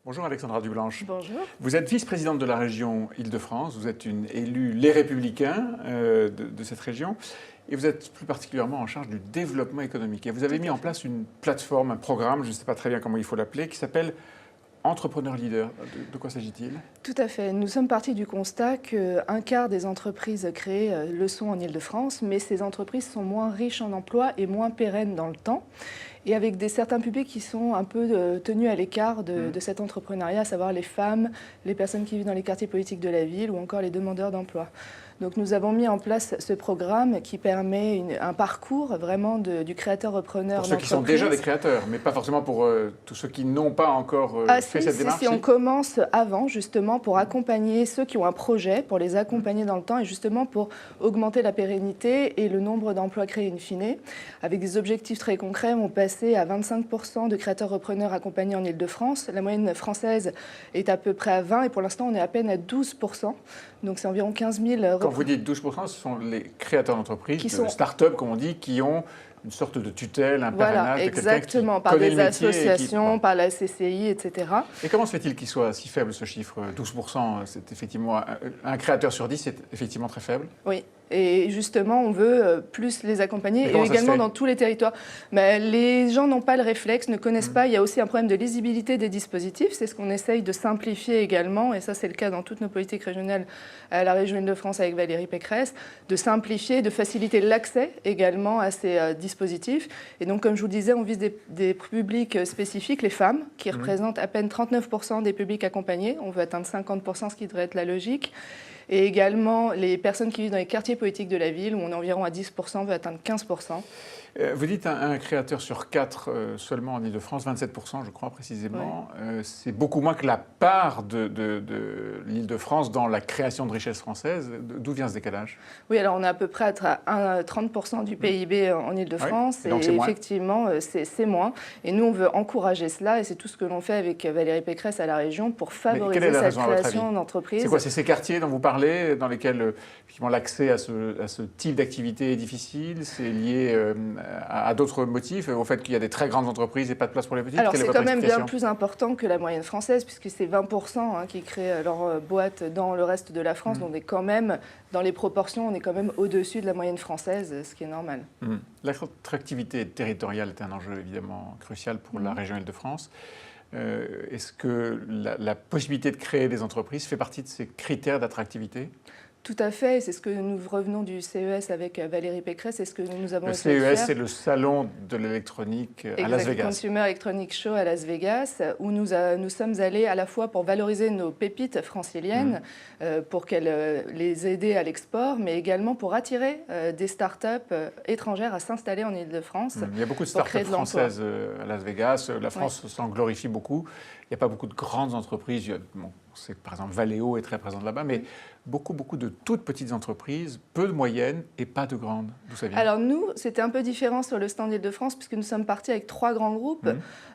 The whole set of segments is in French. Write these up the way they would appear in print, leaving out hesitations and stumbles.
Bonjour Alexandra Dublanche. Bonjour. Vous êtes vice-présidente de la région Île-de-France, vous êtes une élue Les Républicains de cette région et vous êtes plus particulièrement en charge du développement économique. Et vous avez mis en place une plateforme, un programme, je ne sais pas très bien comment il faut l'appeler, qui s'appelle Entrepreneur Leader. De quoi s'agit-il? Tout à fait. Nous sommes partis du constat qu'un quart des entreprises créées le sont en Île-de-France, mais ces entreprises sont moins riches en emplois et moins pérennes dans le temps, et avec certains publics qui sont un peu tenus à l'écart de cet entrepreneuriat, à savoir les femmes, les personnes qui vivent dans les quartiers politiques de la ville ou encore les demandeurs d'emploi. Donc nous avons mis en place ce programme qui permet un parcours vraiment du créateur-repreneur d'entreprise. Pour ceux qui sont déjà des créateurs, mais pas forcément pour tous ceux qui n'ont pas encore fait cette démarche. Si on commence avant, justement, pour accompagner ceux qui ont un projet, pour les accompagner dans le temps et justement pour augmenter la pérennité et le nombre d'emplois créés in fine. Avec des objectifs très concrets, on passait à 25% de créateurs-repreneurs accompagnés en Île-de-France. La moyenne française est à peu près à 20% et pour l'instant, on est à peine à 12%. Donc c'est environ 15 000. Quand vous dites 12%, ce sont les créateurs d'entreprises, de start-up, comme on dit, qui ont une sorte de tutelle, un parrainage de quelqu'un qui exactement, par des associations, par la CCI, etc. Et comment se fait-il qu'il soit si faible, ce chiffre? 12%, c'est effectivement un créateur sur 10, c'est effectivement très faible. Oui. Et justement, on veut plus les accompagner et également dans tous les territoires. Mais les gens n'ont pas le réflexe, ne connaissent pas. Il y a aussi un problème de lisibilité des dispositifs. C'est ce qu'on essaye de simplifier également. Et ça, c'est le cas dans toutes nos politiques régionales à la région Île-de-France avec Valérie Pécresse, de simplifier, de faciliter l'accès également à ces dispositifs. Et donc, comme je vous le disais, on vise des publics spécifiques, les femmes, qui représentent à peine 39% des publics accompagnés. On veut atteindre 50%, ce qui devrait être la logique. Et également les personnes qui vivent dans les quartiers politiques de la ville, où on est environ à 10%, on veut atteindre 15%. Vous dites un créateur sur 4 seulement en Île-de-France, 27% je crois précisément. Ouais. C'est beaucoup moins que la part de l'Île-de-France dans la création de richesse française. D'où vient ce décalage? Oui, alors on est à peu près à 30% du PIB en Île-de-France. Oui, et effectivement, c'est moins. Et nous, on veut encourager cela. Et c'est tout ce que l'on fait avec Valérie Pécresse à la région pour favoriser cette création d'entreprise. C'est quoi? C'est ces quartiers dont vous parlez, dans lesquels l'accès à ce type d'activité est difficile? C'est lié à d'autres motifs, au fait qu'il y a des très grandes entreprises et pas de place pour les petites? Alors c'est quand même bien plus important que la moyenne française, puisque c'est 20% qui créent leur boîte dans le reste de la France. Donc on est quand même, dans les proportions, on est quand même au-dessus de la moyenne française, ce qui est normal. L'attractivité territoriale est un enjeu évidemment crucial pour la région Île-de-France. Est-ce que la possibilité de créer des entreprises fait partie de ces critères d'attractivité? Tout à fait, c'est ce que nous revenons du CES avec Valérie Pécresse, c'est ce que nous avons essayé de faire. Le CES, c'est le salon de l'électronique à Las Vegas. Consumer Electronic Show à Las Vegas, où nous sommes allés à la fois pour valoriser nos pépites franciliennes, pour les aider à l'export, mais également pour attirer des start-up étrangères à s'installer en Île-de-France. Il y a beaucoup de start-up françaises à Las Vegas, la France s'en glorifie beaucoup. Il n'y a pas beaucoup de grandes entreprises. C'est par exemple Valeo est très présente là-bas, mais beaucoup de toutes petites entreprises, peu de moyennes et pas de grandes. D'où ça vient? Alors nous, c'était un peu différent sur le stand Île-de-France puisque nous sommes partis avec 3 grands groupes,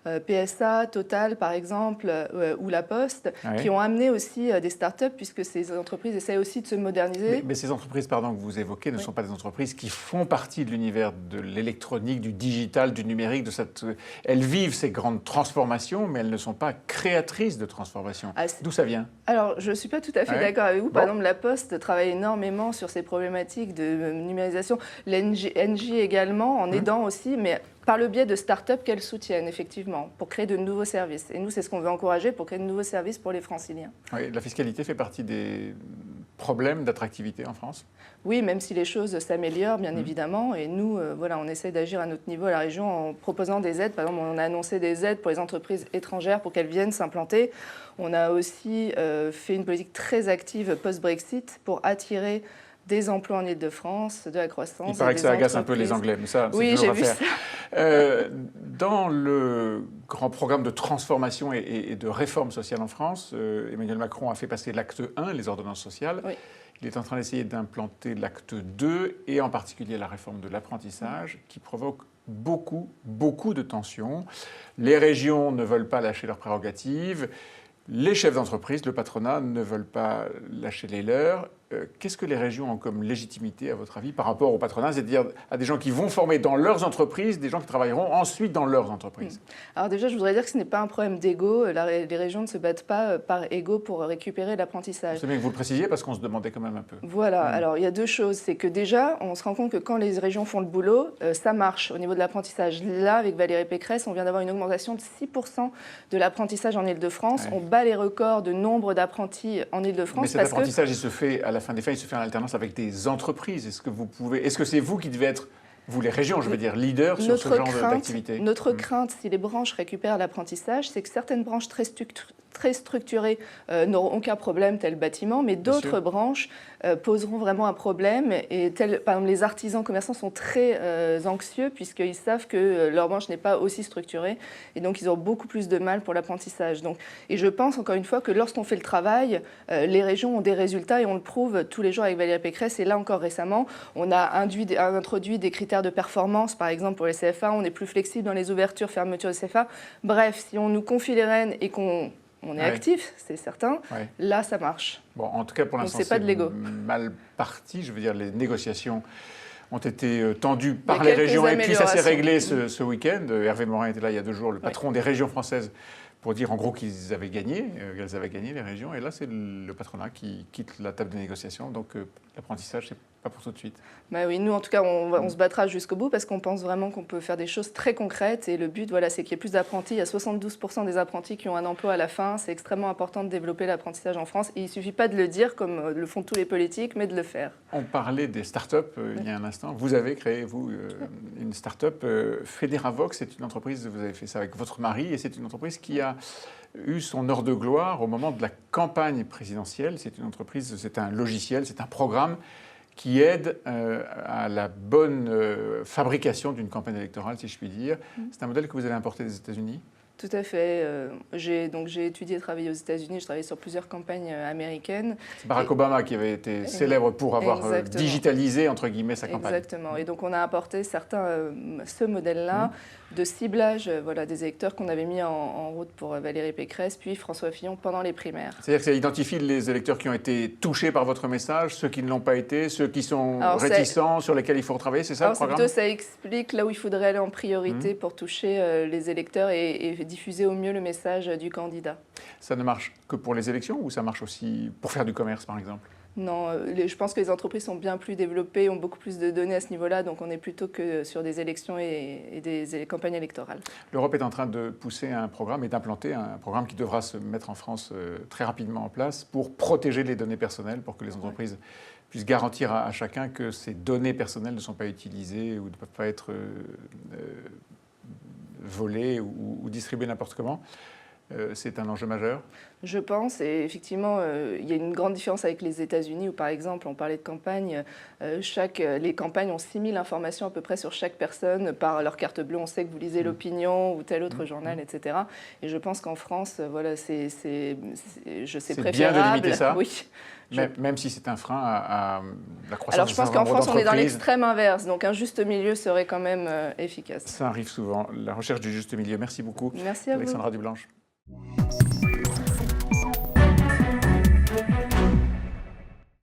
PSA, Total par exemple, ou La Poste, qui ont amené aussi des start-up puisque ces entreprises essaient aussi de se moderniser. Mais ces entreprises que vous évoquez ne sont pas des entreprises qui font partie de l'univers de l'électronique, du digital, du numérique. Elles vivent ces grandes transformations, mais elles ne sont pas créatrices de transformations. D'où ça vient? Alors, je ne suis pas tout à fait d'accord avec vous. Par exemple, La Poste travaille énormément sur ces problématiques de numérisation. L'Engie également, en aidant aussi, mais par le biais de start-up qu'elles soutiennent, effectivement, pour créer de nouveaux services. Et nous, c'est ce qu'on veut encourager pour créer de nouveaux services pour les Franciliens. Oui, la fiscalité fait partie des problèmes d'attractivité en France? Oui, même si les choses s'améliorent, bien évidemment. Et nous, on essaie d'agir à notre niveau à la région en proposant des aides. Par exemple, on a annoncé des aides pour les entreprises étrangères pour qu'elles viennent s'implanter. On a aussi fait une politique très active post-Brexit pour attirer des emplois en Île-de-France, de la croissance. Il paraît que ça agace un peu les Anglais, mais ça, c'est toujours à faire. Dans le grand programme de transformation et de réforme sociale en France, Emmanuel Macron a fait passer l'acte 1, les ordonnances sociales. Oui. Il est en train d'essayer d'implanter l'acte 2 et en particulier la réforme de l'apprentissage qui provoque beaucoup de tensions. Les régions ne veulent pas lâcher leurs prérogatives. Les chefs d'entreprise, le patronat, ne veulent pas lâcher les leurs. qu'est-ce que les régions ont comme légitimité, à votre avis, par rapport au patronat, c'est-à-dire à des gens qui vont former dans leurs entreprises, des gens qui travailleront ensuite dans leurs entreprises? Alors déjà, je voudrais dire que ce n'est pas un problème d'ego. Les régions ne se battent pas par ego pour récupérer l'apprentissage. C'est bien que vous le précisiez parce qu'on se demandait quand même un peu. Voilà, alors il y a deux choses. C'est que déjà, on se rend compte que quand les régions font le boulot, ça marche au niveau de l'apprentissage. Là, avec Valérie Pécresse, on vient d'avoir une augmentation de 6% de l'apprentissage en Île-de-France. Ouais. On bat les records de nombre d'apprentis en Île-de-France. Mais cet apprentissage, il se fait à la fin des fins, il se fait en alternance avec des entreprises. Est-ce que c'est vous qui devez être, vous les régions, je veux dire, leaders sur ce genre d'activité? Notre crainte, si les branches récupèrent l'apprentissexemple, c'est que certaines branches très structurées n'auront aucun problème, tel bâtiment, mais d'autres branches poseront vraiment un problème. Et par exemple, les artisans commerçants sont très anxieux puisqu'ils savent que leur branche n'est pas aussi structurée et donc ils auront beaucoup plus de mal pour l'apprentissage. Et je pense encore une fois que lorsqu'on fait le travail, les régions ont des résultats et on le prouve tous les jours avec Valérie Pécresse. Et là encore récemment, on a introduit des critères de performance, par exemple pour les CFA, on est plus flexible dans les ouvertures, fermetures de CFA. Bref, si on nous confie les rênes et qu'on est actif, c'est certain. Ouais. Là, ça marche. Bon, en tout cas, pour l'instant, c'est mal parti. Je veux dire, les négociations ont été tendues par les régions et puis ça s'est réglé ce week-end. Hervé Morin était là il y a 2 jours, le patron des régions françaises, pour dire en gros qu'ils avaient gagné, les régions. Et là, c'est le patronat qui quitte la table de négociation. Donc, l'apprentissage, c'est pas pour tout de suite. Bah oui, nous, en tout cas, on se battra jusqu'au bout parce qu'on pense vraiment qu'on peut faire des choses très concrètes. Et le but, voilà, c'est qu'il y ait plus d'apprentis. Il y a 72% des apprentis qui ont un emploi à la fin. C'est extrêmement important de développer l'apprentissage en France. Et il ne suffit pas de le dire comme le font tous les politiques, mais de le faire. On parlait des start-up il y a un instant. Vous avez créé, vous, une start-up. Fédéravox, c'est une entreprise, vous avez fait ça avec votre mari, et c'est une entreprise qui a eu son heure de gloire au moment de la campagne présidentielle. C'est une entreprise, c'est un logiciel, c'est un programme qui aide à la bonne fabrication d'une campagne électorale, si je puis dire. C'est un modèle que vous avez importé des États-Unis? Tout à fait. J'ai étudié et travaillé aux États-Unis. Je travaillais sur plusieurs campagnes américaines. C'est Barack Obama qui avait été célèbre pour avoir digitalisé, entre guillemets, sa campagne. Exactement. Et donc, on a apporté ce modèle-là de ciblage des électeurs qu'on avait mis en route pour Valérie Pécresse, puis François Fillon pendant les primaires. C'est-à-dire que ça identifie les électeurs qui ont été touchés par votre message, ceux qui ne l'ont pas été, ceux qui sont réticents, sur lesquels il faut retravailler, c'est ça le programme? Ça explique là où il faudrait aller en priorité pour toucher les électeurs et diffuser au mieux le message du candidat. Ça ne marche que pour les élections ou ça marche aussi pour faire du commerce, par exemple? Non, je pense que les entreprises sont bien plus développées, ont beaucoup plus de données à ce niveau-là, donc on est plutôt que sur des élections et des campagnes électorales. L'Europe est en train de pousser un programme et d'implanter un programme qui devra se mettre en France très rapidement en place pour protéger les données personnelles, pour que les entreprises puissent garantir à chacun que ces données personnelles ne sont pas utilisées ou ne peuvent pas être volées ou distribuées n'importe comment. C'est un enjeu majeur? Je pense, et effectivement, il y a une grande différence avec les États-Unis où, par exemple, on parlait de campagne, les campagnes ont 6000 informations à peu près sur chaque personne. Par leur carte bleue, on sait que vous lisez l'Opinion ou tel autre journal, etc. Et je pense qu'en France, voilà, c'est préférable. Bien de limiter ça. Oui. Même si c'est un frein à la croissance. Alors je pense qu'en France, on est dans l'extrême inverse, donc un juste milieu serait quand même efficace. Ça arrive souvent, la recherche du juste milieu. Merci beaucoup, Merci à Alexandra vous. Dublanche.